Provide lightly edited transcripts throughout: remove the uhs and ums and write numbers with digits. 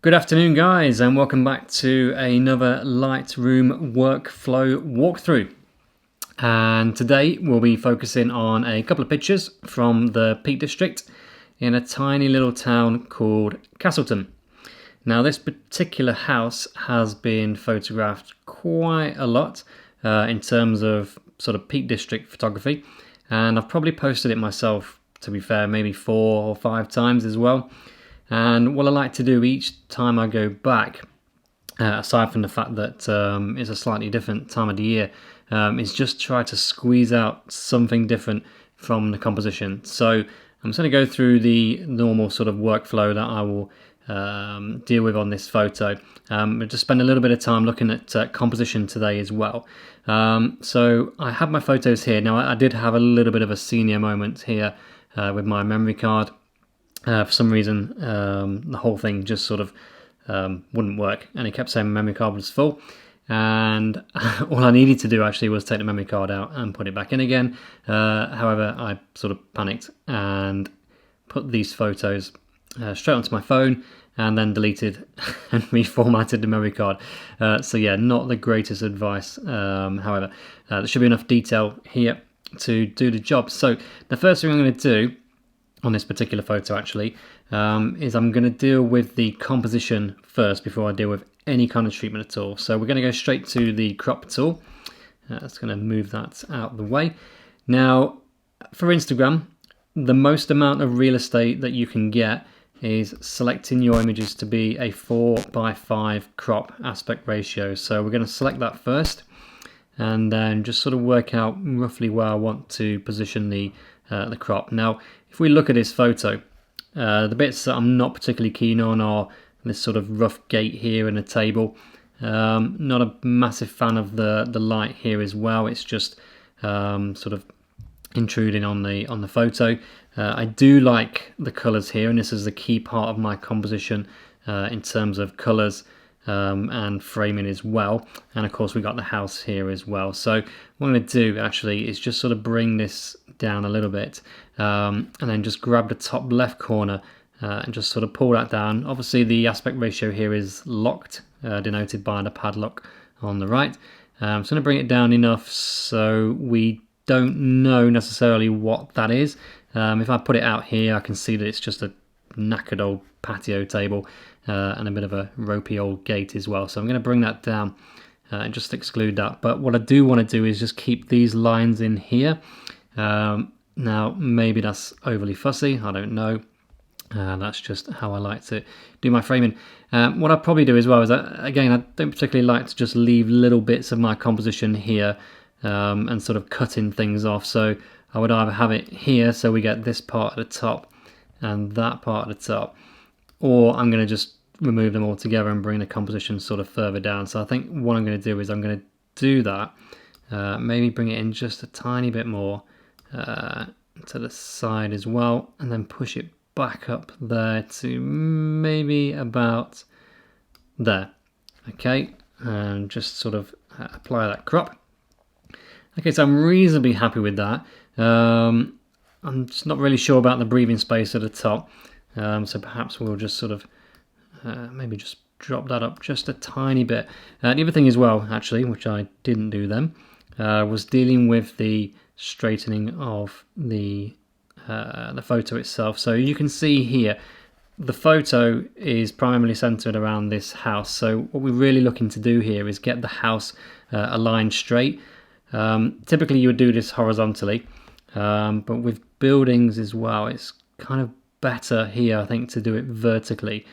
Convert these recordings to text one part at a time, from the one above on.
Good afternoon guys, and welcome back to another Lightroom workflow walkthrough. And today we'll be focusing on a couple of pictures from the Peak District in a tiny little town called Castleton. Now this particular house has been photographed quite a lot in terms of sort of Peak District photography, and I've probably posted it myself, to be fair, maybe 4 or 5 times as well. And what I like to do each time I go back, aside from the fact that it's a slightly different time of the year, is just try to squeeze out something different from the composition. So I'm just going to go through the normal sort of workflow that I will deal with on this photo. We'll just spend a little bit of time looking at composition today as well. So I have my photos here. Now I did have a little bit of a senior moment here with my memory card. For some reason, the whole thing just sort of wouldn't work, and it kept saying my memory card was full. And all I needed to do actually was take the memory card out and put it back in again. However, I sort of panicked and put these photos straight onto my phone, and then deleted and reformatted the memory card. So yeah, not the greatest advice. However, there should be enough detail here to do the job. So the first thing I'm going to do on this particular photo actually is I'm going to deal with the composition first before I deal with any kind of treatment at all. So we're going to go straight to the crop tool. That's going to move that out of the way. Now for Instagram, the most amount of real estate that you can get is selecting your images to be a 4:5 crop aspect ratio. So we're going to select that first, and then just sort of work out roughly where I want to position the crop. Now if we look at this photo, the bits that I'm not particularly keen on are this sort of rough gate here in a table. Not a massive fan of the light here as well. It's just sort of intruding on the photo. I do like the colours here, and this is the key part of my composition in terms of colours and framing as well. And of course we got the house here as well. So what I'm going to do actually is just sort of bring this down a little bit, and then just grab the top left corner and just sort of pull that down. Obviously the aspect ratio here is locked, denoted by the padlock on the right. So I'm going to bring it down enough so we don't know necessarily what that is. If I put it out here, I can see that it's just a knackered old patio table and a bit of a ropey old gate as well. So I'm going to bring that down and just exclude that. But what I do want to do is just keep these lines in here. Now maybe that's overly fussy, I don't know. That's just how I like to do my framing. What I'll probably do as well is, again, I don't particularly like to just leave little bits of my composition here and sort of cutting things off. So I would either have it here so we get this part at the top and that part at the top, or I'm going to just remove them all together and bring the composition sort of further down. So I think what I'm going to do is I'm going to do that, maybe bring it in just a tiny bit more to the side as well, and then push it back up there to maybe about there. Okay, and just sort of apply that crop. Okay, so I'm reasonably happy with that. I'm just not really sure about the breathing space at the top, so perhaps we'll just sort of maybe just drop that up just a tiny bit. The other thing as well, actually, which I didn't do then, was dealing with the straightening of the photo itself. So you can see here the photo is primarily centered around this house. So what we're really looking to do here is get the house aligned straight. Typically you would do this horizontally, but with buildings as well, it's kind of better here, I think, to do it vertically,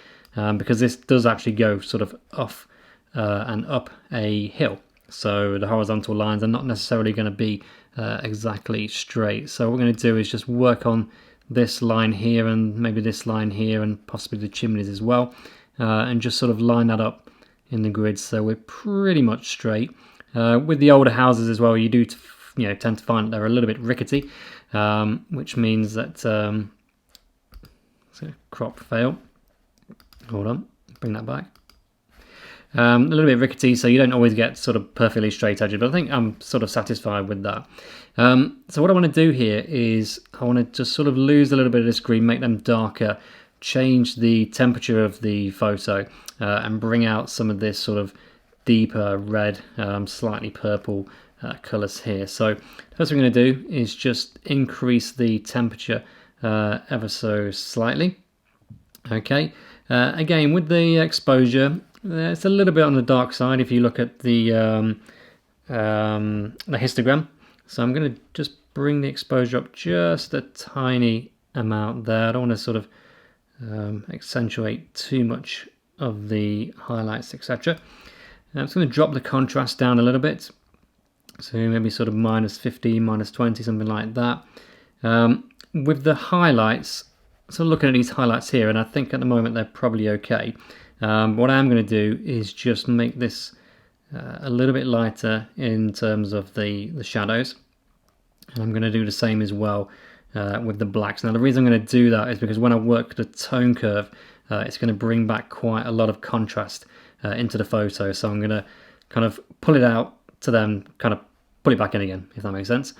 because this does actually go sort of off and up a hill. So the horizontal lines are not necessarily going to be exactly straight. So what we're going to do is just work on this line here and maybe this line here and possibly the chimneys as well, and just sort of line that up in the grid so we're pretty much straight. With the older houses as well, you do tend to find that they're a little bit rickety, which means that so crop fail. Hold on, bring that back. A little bit rickety, so you don't always get sort of perfectly straight edges, but I think I'm sort of satisfied with that. So what I want to do here is I want to just sort of lose a little bit of this green, make them darker, change the temperature of the photo and bring out some of this sort of deeper red, slightly purple colours here. So first thing I'm going to do is just increase the temperature ever so slightly. Okay, again with the exposure, it's a little bit on the dark side if you look at the histogram. So I'm going to just bring the exposure up just a tiny amount there. I don't want to sort of accentuate too much of the highlights, etc. I'm just going to drop the contrast down a little bit, so maybe sort of -15, -20, something like that. With the highlights, so looking at these highlights here, and I think at the moment they're probably okay. What I'm going to do is just make this a little bit lighter in terms of the shadows. And I'm going to do the same as well with the blacks. Now the reason I'm going to do that is because when I work the tone curve, it's going to bring back quite a lot of contrast into the photo. So I'm going to kind of pull it out to then kind of put it back in again, if that makes sense.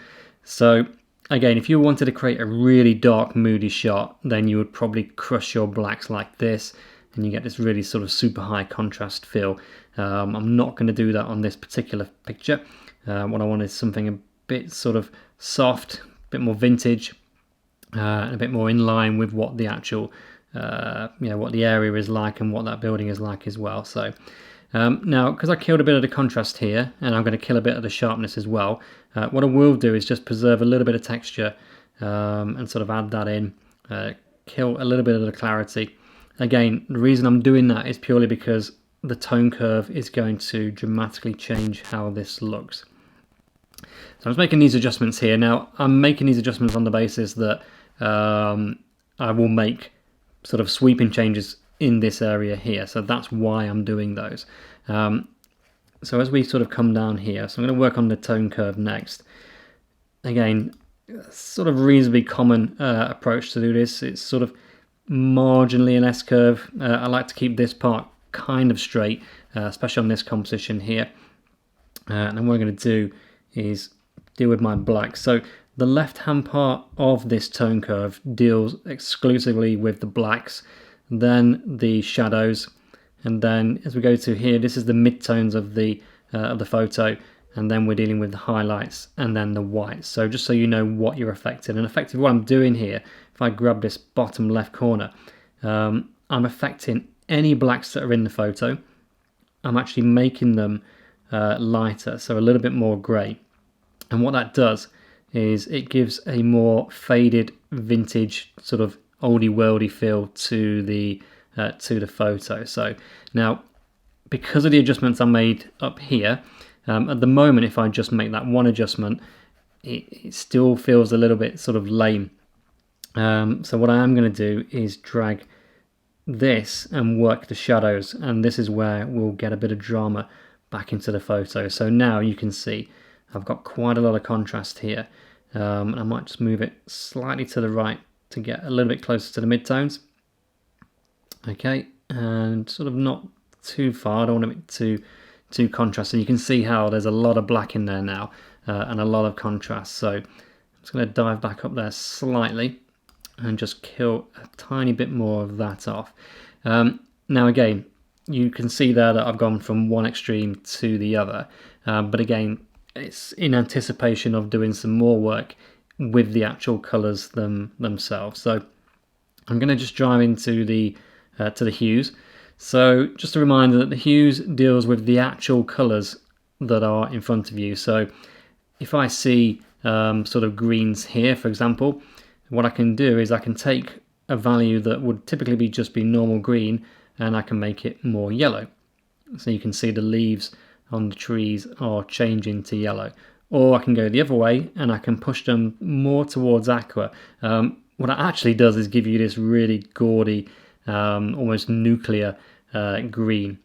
So again, if you wanted to create a really dark, moody shot, then you would probably crush your blacks like this, and you get this really sort of super high contrast feel. I'm not going to do that on this particular picture. What I want is something a bit sort of soft, a bit more vintage, and a bit more in line with what the actual, what the area is like and what that building is like as well. So now, because I killed a bit of the contrast here, and I'm going to kill a bit of the sharpness as well, what I will do is just preserve a little bit of texture and sort of add that in, kill a little bit of the clarity. Again, the reason I'm doing that is purely because the tone curve is going to dramatically change how this looks. So I'm just making these adjustments here. Now, I'm making these adjustments on the basis that I will make sort of sweeping changes in this area here. So that's why I'm doing those. So as we sort of come down here, so I'm going to work on the tone curve next. Again, sort of reasonably common approach to do this. It's sort of marginally an S-curve. I like to keep this part kind of straight, especially on this composition here. And then what I'm going to do is deal with my black. So the left-hand part of this tone curve deals exclusively with the blacks, then the shadows, and then as we go to here, this is the midtones of the photo, and then we're dealing with the highlights and then the whites. So just so you know what you're affecting, and effectively what I'm doing here, if I grab this bottom left corner, I'm affecting any blacks that are in the photo. I'm actually making them lighter, so a little bit more grey. And what that does is it gives a more faded, vintage, sort of oldie worldy feel to the photo. So now, because of the adjustments I made up here, at the moment, if I just make that one adjustment, it still feels a little bit sort of lame. So what I am going to do is drag this and work the shadows, and this is where we'll get a bit of drama back into the photo. So now you can see I've got quite a lot of contrast here, and I might just move it slightly to the right to get a little bit closer to the midtones. Okay, and sort of not too far. I don't want it too contrasted. You can see how there's a lot of black in there now and a lot of contrast. So I'm just going to dive back up there slightly and just kill a tiny bit more of that off. Now again, you can see there that I've gone from one extreme to the other, but again, it's in anticipation of doing some more work with the actual colours themselves. So I'm going to just drive into the to the hues. So just a reminder that the hues deals with the actual colours that are in front of you. So if I see sort of greens here, for example, what I can do is I can take a value that would typically just be normal green, and I can make it more yellow. So you can see the leaves on the trees are changing to yellow. Or I can go the other way and I can push them more towards aqua. What it actually does is give you this really gaudy, almost nuclear green.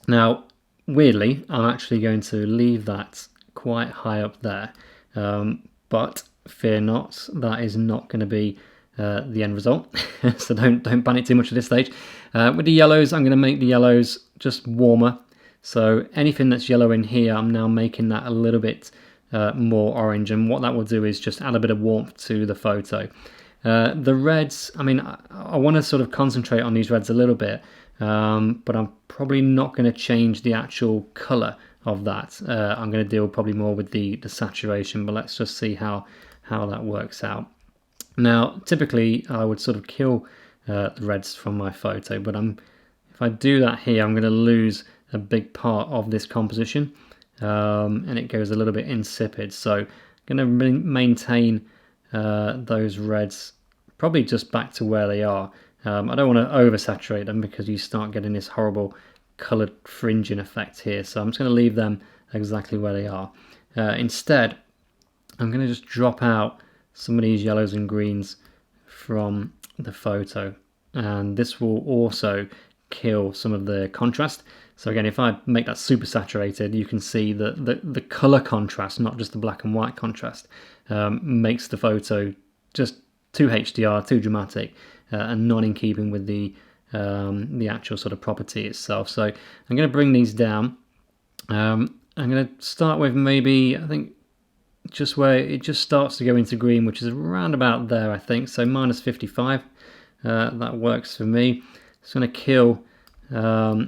Now, weirdly, I'm actually going to leave that quite high up there. But fear not, that is not going to be the end result. So don't panic too much at this stage. With the yellows, I'm going to make the yellows just warmer. So anything that's yellow in here, I'm now making that a little bit more orange, and what that will do is just add a bit of warmth to the photo. The reds, I mean, I want to sort of concentrate on these reds a little bit, but I'm probably not going to change the actual colour of that. I'm going to deal probably more with the saturation, but let's just see how that works out. Now, typically I would sort of kill the reds from my photo, but if I do that here, I'm going to lose a big part of this composition, and it goes a little bit insipid. So I'm going to maintain those reds probably just back to where they are. I don't want to oversaturate them because you start getting this horrible coloured fringing effect here. So I'm just going to leave them exactly where they are. Instead, I'm going to just drop out some of these yellows and greens from the photo, and this will also kill some of the contrast. So again, if I make that super saturated, you can see the color contrast, not just the black and white contrast, makes the photo just too HDR, too dramatic, and not in keeping with the actual sort of property itself. So I'm going to bring these down. I'm going to start with maybe, I think, just where it just starts to go into green, which is around about there, I think. So minus 55, that works for me. It's going to kill a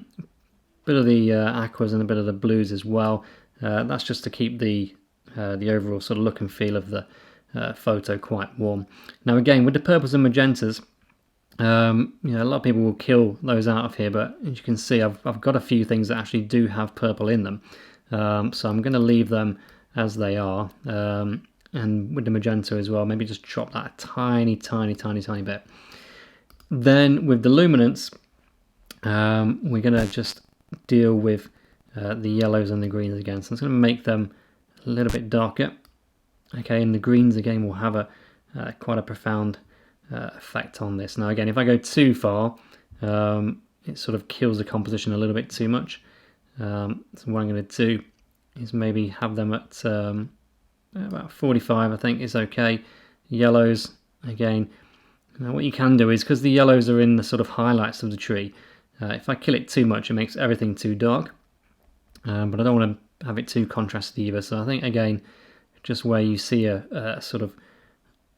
bit of the aquas and a bit of the blues as well. That's just to keep the overall sort of look and feel of the photo quite warm. Now again, with the purples and magentas, you know, a lot of people will kill those out of here, but as you can see, I've got a few things that actually do have purple in them. So I'm going to leave them as they are, and with the magenta as well, maybe just drop that a tiny bit. Then with the luminance, we're going to just deal with the yellows and the greens again. So it's going to make them a little bit darker. Okay, and the greens again will have a quite a profound effect on this. Now again, if I go too far, it sort of kills the composition a little bit too much. So what I'm going to do is maybe have them at about 45, I think is okay. Yellows, again, now what you can do is, because the yellows are in the sort of highlights of the tree, if I kill it too much, it makes everything too dark, but I don't want to have it too contrasty either. So I think, again, just where you see a sort of,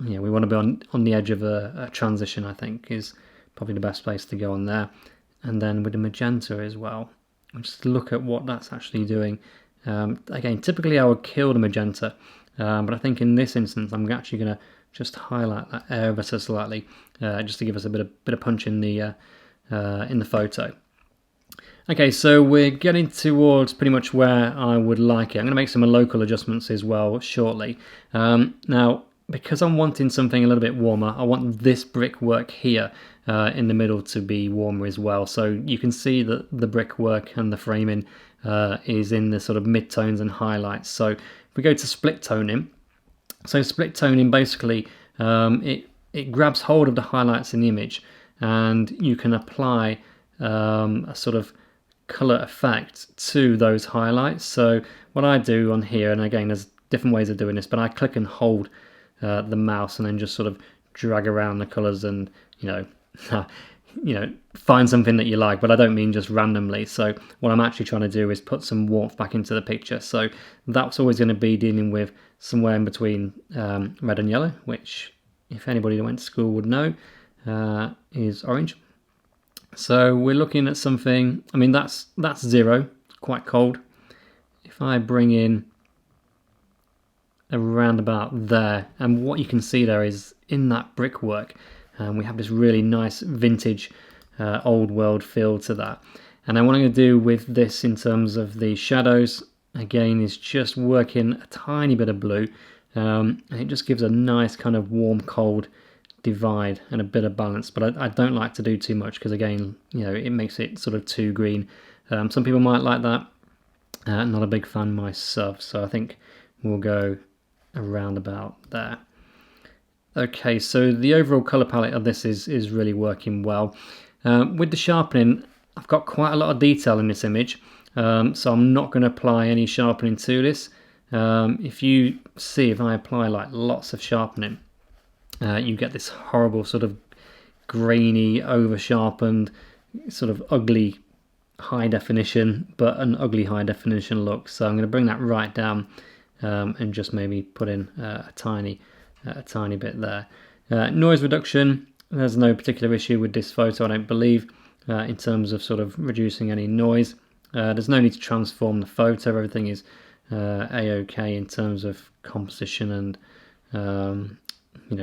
you know, we want to be on the edge of a transition, I think, is probably the best place to go on there. And then with the magenta as well, just look at what that's actually doing. Again, typically I would kill the magenta, but I think in this instance I'm actually going to just highlight that ever so slightly, just to give us a bit of punch in the photo. Okay, so we're getting towards pretty much where I would like it. I'm going to make some local adjustments as well shortly. Now, because I'm wanting something a little bit warmer, I want this brickwork here in the middle to be warmer as well. So you can see that the brickwork and the framing is in the sort of mid-tones and highlights. So if we go to split toning, so split toning basically, it grabs hold of the highlights in the image, and you can apply a sort of color effect to those highlights. So what I do on here, and again there's different ways of doing this, but I click and hold the mouse and then just sort of drag around the colors and, you know, find something that you like, but I don't mean just randomly. So what I'm actually trying to do is put some warmth back into the picture. So that's always going to be dealing with somewhere in between red and yellow, which if anybody that went to school would know is orange. So we're looking at something, I mean that's 0, quite cold. If I bring in around about there, and what you can see there is in that brickwork, we have this really nice vintage old world feel to that. And then what I'm going to do with this in terms of the shadows, again, is just working a tiny bit of blue, and it just gives a nice kind of warm cold divide and a bit of balance. But I don't like to do too much because, again, you know, it makes it sort of too green. Some people might like that, not a big fan myself, so I think we'll go around about there. Okay, so the overall colour palette of this is really working well. With the sharpening, I've got quite a lot of detail in this image, so I'm not going to apply any sharpening to this. If you see, if I apply like lots of sharpening, you get this horrible sort of grainy, over-sharpened, sort of ugly high definition, but an ugly high definition look. So I'm going to bring that right down and just maybe put in a tiny bit there. Noise reduction, there's no particular issue with this photo, I don't believe, in terms of sort of reducing any noise. There's no need to transform the photo, everything is a-okay in terms of composition and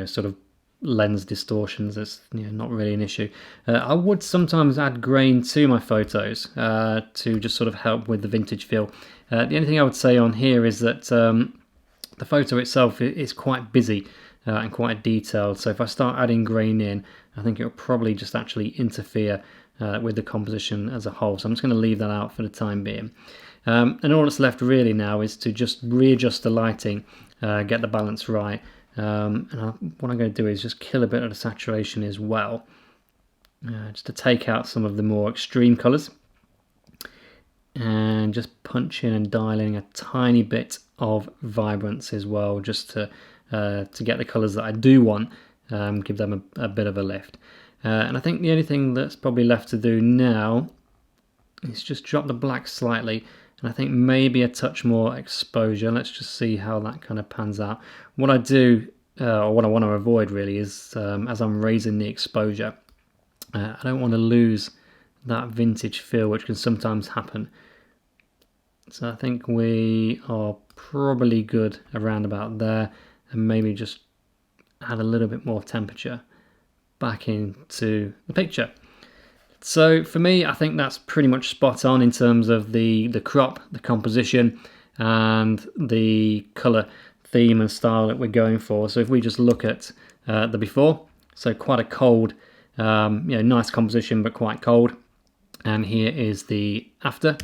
sort of lens distortions. That's not really an issue. I would sometimes add grain to my photos to just sort of help with the vintage feel. The only thing I would say on here is that the photo itself is quite busy and quite detailed, so if I start adding grain in, I think it will probably just actually interfere with the composition as a whole, so I'm just going to leave that out for the time being. And all that's left really now is to just readjust the lighting, get the balance right, and what I'm going to do is just kill a bit of the saturation as well, just to take out some of the more extreme colours, and just punch in and dial in a tiny bit of vibrance as well, just to get the colours that I do want, give them a bit of a lift. And I think the only thing that's probably left to do now is just drop the black slightly, and I think maybe a touch more exposure. Let's just see how that kind of pans out. What I do, or what I want to avoid really, is as I'm raising the exposure, I don't want to lose that vintage feel, which can sometimes happen. So I think we are probably good around about there, and maybe just add a little bit more temperature back into the picture. So for me, I think that's pretty much spot on in terms of the crop, the composition, and the colour theme and style that we're going for. So if we just look at the before, so quite a cold, nice composition but quite cold, and here is the after.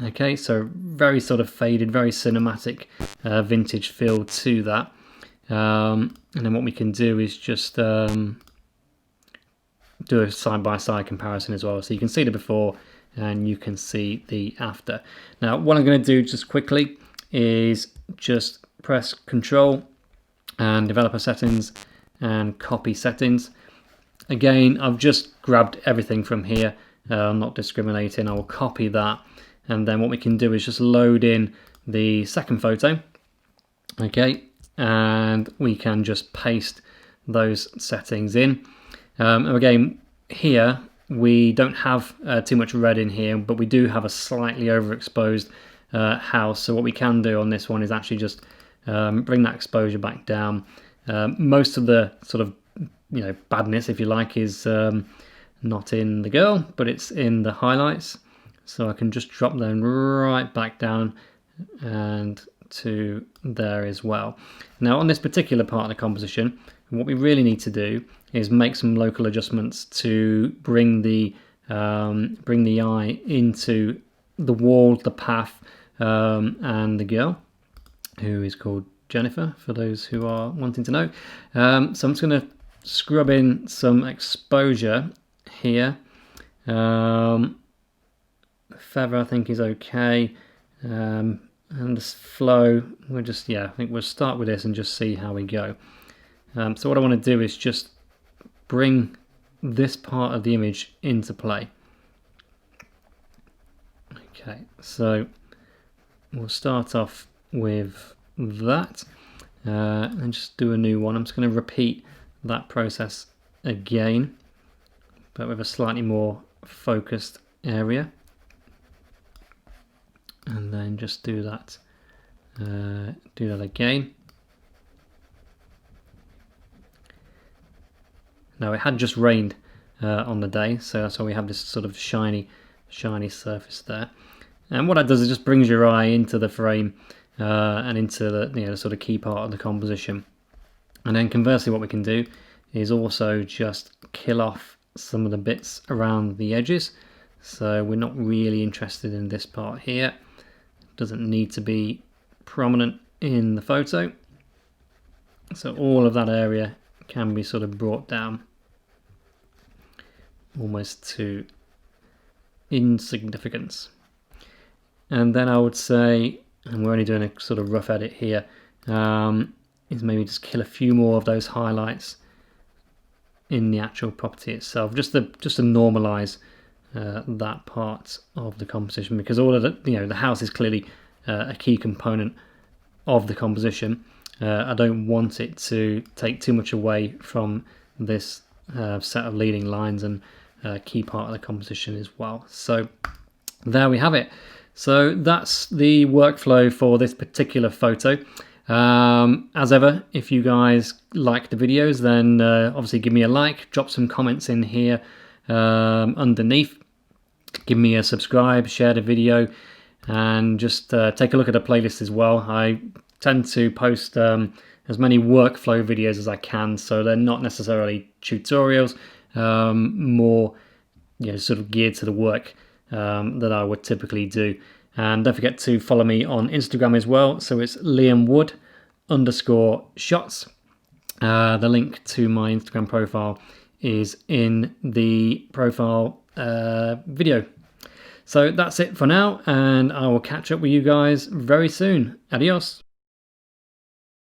Okay, so very sort of faded, very cinematic vintage feel to that. And then what we can do is just do a side-by-side comparison as well, so you can see the before and you can see the after. Now what I'm going to do just quickly is just press Control and Developer Settings and Copy Settings. Again, I've just grabbed everything from here, I'm not discriminating. I will copy that, and then what we can do is just load in the second photo, okay, and we can just paste those settings in. And again, here we don't have too much red in here, but we do have a slightly overexposed house. So what we can do on this one is actually just bring that exposure back down. Most of the sort of badness, if you like, is not in the girl, but it's in the highlights. So I can just drop them right back down and to there as well. Now on this particular part of the composition, what we really need to do is make some local adjustments to bring the eye into the wall, the path, and the girl, who is called Jennifer, for those who are wanting to know. So I'm just going to scrub in some exposure here. Feather I think is okay, and the flow, we'll just, I think we'll start with this and just see how we go. So what I want to do is just bring this part of the image into play. Okay, so we'll start off with that and just do a new one. I'm just going to repeat that process again, but with a slightly more focused area, and then just do that again. Now it had just rained on the day, so that's why we have this sort of shiny surface there. And what that does is just brings your eye into the frame and into the sort of key part of the composition. And then conversely, what we can do is also just kill off some of the bits around the edges. So we're not really interested in this part here. It doesn't need to be prominent in the photo. So all of that area can be sort of brought down almost to insignificance. And then I would say, and we're only doing a sort of rough edit here, is maybe just kill a few more of those highlights in the actual property itself, just to normalize that part of the composition, because all of the house is clearly a key component of the composition, I don't want it to take too much away from this set of leading lines and key part of the composition as well. So there we have it. So that's the workflow for this particular photo. As ever, if you guys like the videos, then obviously give me a like, drop some comments in here underneath, give me a subscribe, share the video, and just take a look at the playlist as well. I tend to post as many workflow videos as I can, so they're not necessarily tutorials, more sort of geared to the work that I would typically do. And don't forget to follow me on Instagram as well. So it's liamwood_shots. The link to my Instagram profile is in the profile video. So that's it for now, and I will catch up with you guys very soon. Adios.